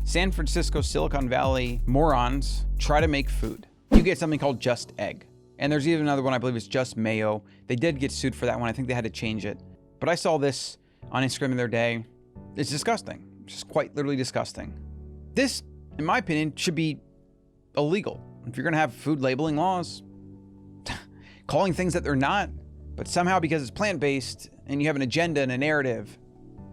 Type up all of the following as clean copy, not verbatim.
San Francisco, Silicon Valley morons try to make food. You get something called Just Egg. And there's even another one, I believe it's Just Mayo. They did get sued for that one. I think they had to change it. But I saw this on Instagram the other day. It's disgusting. It's just quite literally disgusting. This, in my opinion, should be illegal. If you're gonna have food labeling laws, calling things that they're not, but somehow because it's plant-based and you have an agenda and a narrative,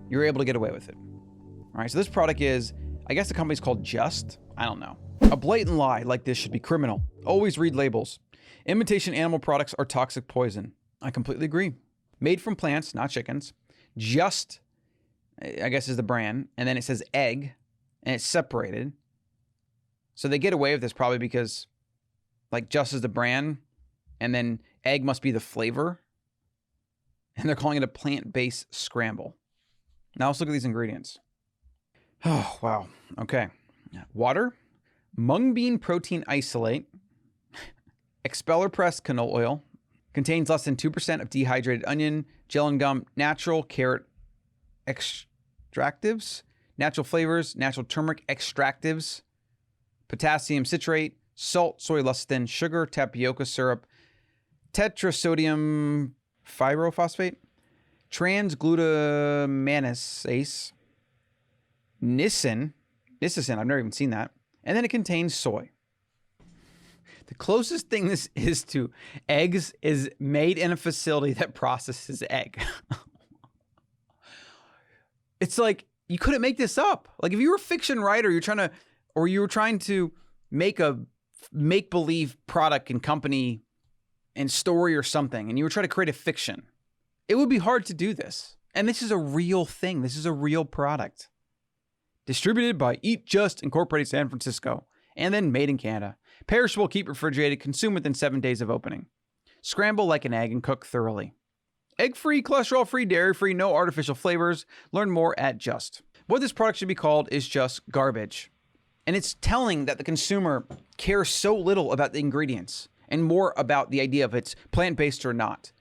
you're able to get away with it. All right, so this product is, I guess the company's called Just, I don't know. A blatant lie like this should be criminal. Always read labels. Imitation animal products are toxic poison. I completely agree. Made from plants, not chickens. Just, I guess is the brand. And then it says egg and it's separated. So they get away with this probably because like Just is the brand and then egg must be the flavor. And they're calling it a plant-based scramble. Now let's look at these ingredients. Oh, wow. Okay. Water, mung bean protein isolate, expeller pressed canola oil, contains less than 2% of dehydrated onion, gel and gum, natural carrot extractives, natural flavors, natural turmeric extractives, potassium citrate, salt, soy lecithin, sugar, tapioca syrup, tetrasodium pyrophosphate, transglutaminase, niacin, I've never even seen that. And then it contains soy. The closest thing this is to eggs is made in a facility that processes egg. It's like, you couldn't make this up. Like if you were a fiction writer, you were trying to make a make-believe product and company and story or something, and you were trying to create a fiction, it would be hard to do this. And this is a real thing. This is a real product. Distributed by Eat Just Incorporated San Francisco, and then made in Canada. Perishable, keep refrigerated, consume within 7 days of opening. Scramble like an egg and cook thoroughly. Egg-free, cholesterol-free, dairy-free, no artificial flavors. Learn more at Just. What this product should be called is just garbage. And it's telling that the consumer cares so little about the ingredients and more about the idea of it's plant-based or not.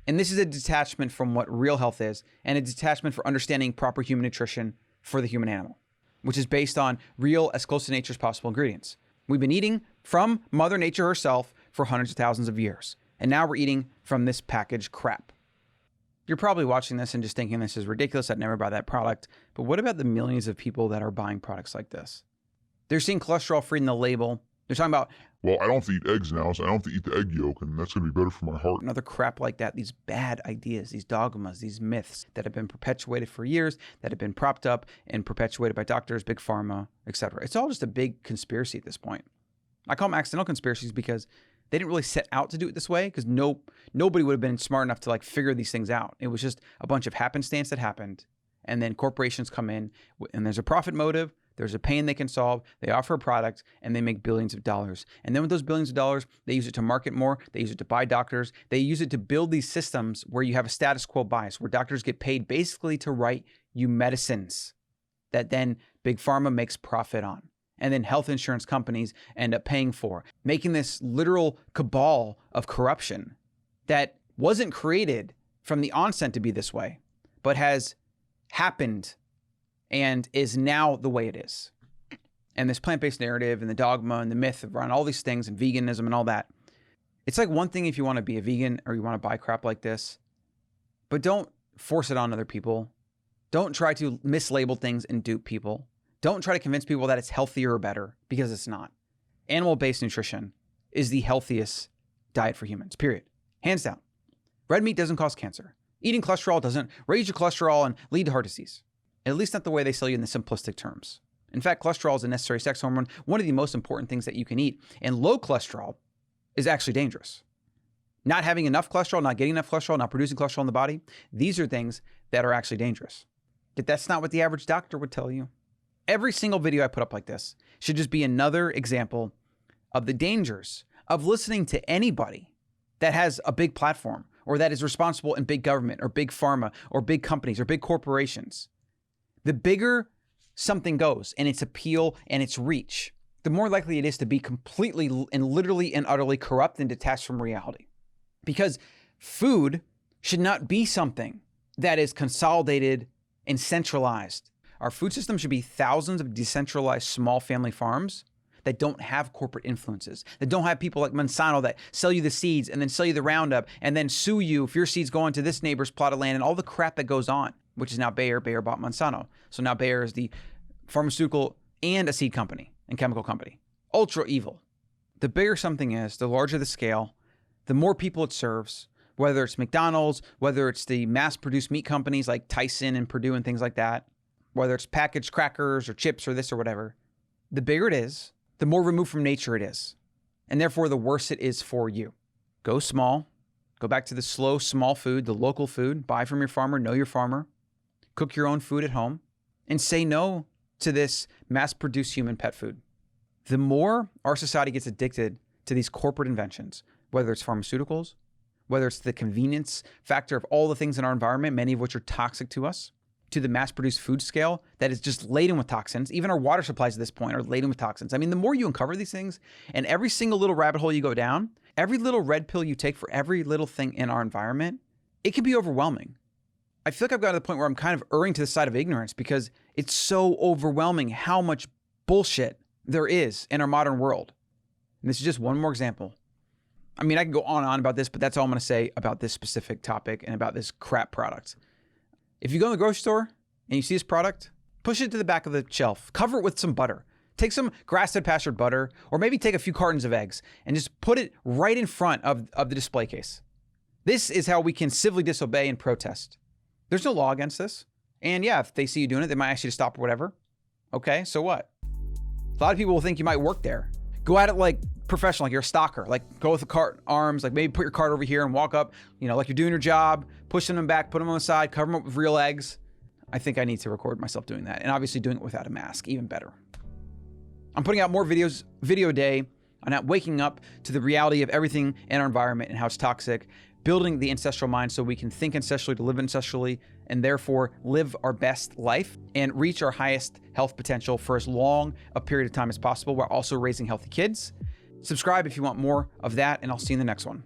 And this is a detachment from what real health is and a detachment for understanding proper human nutrition for the human animal, which is based on real, as close to nature as possible ingredients. We've been eating from Mother Nature herself for hundreds of thousands of years. And now we're eating from this packaged crap. You're probably watching this and just thinking this is ridiculous. I'd never buy that product. But what about the millions of people that are buying products like this? They're seeing cholesterol free in the label. They're talking about, well, I don't have to eat eggs now, so I don't have to eat the egg yolk, and that's going to be better for my heart. Another crap like that, these bad ideas, these dogmas, these myths that have been perpetuated for years, that have been propped up and perpetuated by doctors, big pharma, etc. It's all just a big conspiracy at this point. I call them accidental conspiracies because they didn't really set out to do it this way, because nobody would have been smart enough to like figure these things out. It was just a bunch of happenstance that happened, and then corporations come in, and there's a profit motive. There's a pain they can solve. They offer a product and they make billions of dollars. And then with those billions of dollars, they use it to market more. They use it to buy doctors. They use it to build these systems where you have a status quo bias, where doctors get paid basically to write you medicines that then big pharma makes profit on. And then health insurance companies end up paying for, making this literal cabal of corruption that wasn't created from the onset to be this way, but has happened and is now the way it is. And this plant-based narrative and the dogma and the myth around all these things and veganism and all that. It's like one thing if you want to be a vegan or you want to buy crap like this, but don't force it on other people. Don't try to mislabel things and dupe people. Don't try to convince people that it's healthier or better, because it's not. Animal-based nutrition is the healthiest diet for humans, period. Hands down. Red meat doesn't cause cancer. Eating cholesterol doesn't raise your cholesterol and lead to heart disease. At least not the way they sell you in the simplistic terms. In fact, cholesterol is a necessary sex hormone, one of the most important things that you can eat. And low cholesterol is actually dangerous. Not having enough cholesterol, not getting enough cholesterol, not producing cholesterol in the body, these are things that are actually dangerous. But that's not what the average doctor would tell you. Every single video I put up like this should just be another example of the dangers of listening to anybody that has a big platform or that is responsible in big government or big pharma or big companies or big corporations. The bigger something goes and its appeal and its reach, the more likely it is to be completely and literally and utterly corrupt and detached from reality. Because food should not be something that is consolidated and centralized Our food system should be thousands of decentralized small family farms that don't have corporate influences, that don't have people like Monsanto that sell you the seeds and then sell you the Roundup and then sue you if your seeds go into this neighbor's plot of land and all the crap that goes on, which is now Bayer. Bayer bought Monsanto. So now Bayer is the pharmaceutical and a seed company and chemical company. Ultra evil. The bigger something is, the larger the scale, the more people it serves, whether it's McDonald's, whether it's the mass-produced meat companies like Tyson and Purdue and things like that, whether it's packaged crackers or chips or this or whatever, the bigger it is, the more removed from nature it is. And therefore, the worse it is for you. Go small. Go back to the slow, small food, the local food. Buy from your farmer, know your farmer. Cook your own food at home. And say no to this mass-produced human pet food. The more our society gets addicted to these corporate inventions, whether it's pharmaceuticals, whether it's the convenience factor of all the things in our environment, many of which are toxic to us, to the mass-produced food scale that is just laden with toxins. Even our water supplies at this point are laden with toxins. I mean, the more you uncover these things, and every single little rabbit hole you go down, every little red pill you take for every little thing in our environment, it can be overwhelming. I feel like I've got to the point where I'm kind of erring to the side of ignorance because it's so overwhelming how much bullshit there is in our modern world. And this is just one more example. I mean, I can go on and on about this, but that's all I'm going to say about this specific topic and about this crap product. If you go to the grocery store and you see this product, push it to the back of the shelf, cover it with some butter. Take some grass-fed pastured butter, or maybe take a few cartons of eggs and just put it right in front of the display case. This is how we can civilly disobey and protest. There's no law against this. And yeah, if they see you doing it, they might ask you to stop or whatever. Okay, so what? A lot of people will think you might work there. Go at it like professional, like you're a stalker. Like go with the cart arms, like maybe put your cart over here and walk up, like you're doing your job, pushing them back, put them on the side, cover them up with real eggs. I think I need to record myself doing that. And obviously doing it without a mask, even better. I'm putting out more videos, video a day on not waking up to the reality of everything in our environment and how it's toxic, building the ancestral mind so we can think ancestrally to live ancestrally and therefore live our best life and reach our highest health potential for as long a period of time as possible while also raising healthy kids. Subscribe if you want more of that, and I'll see you in the next one.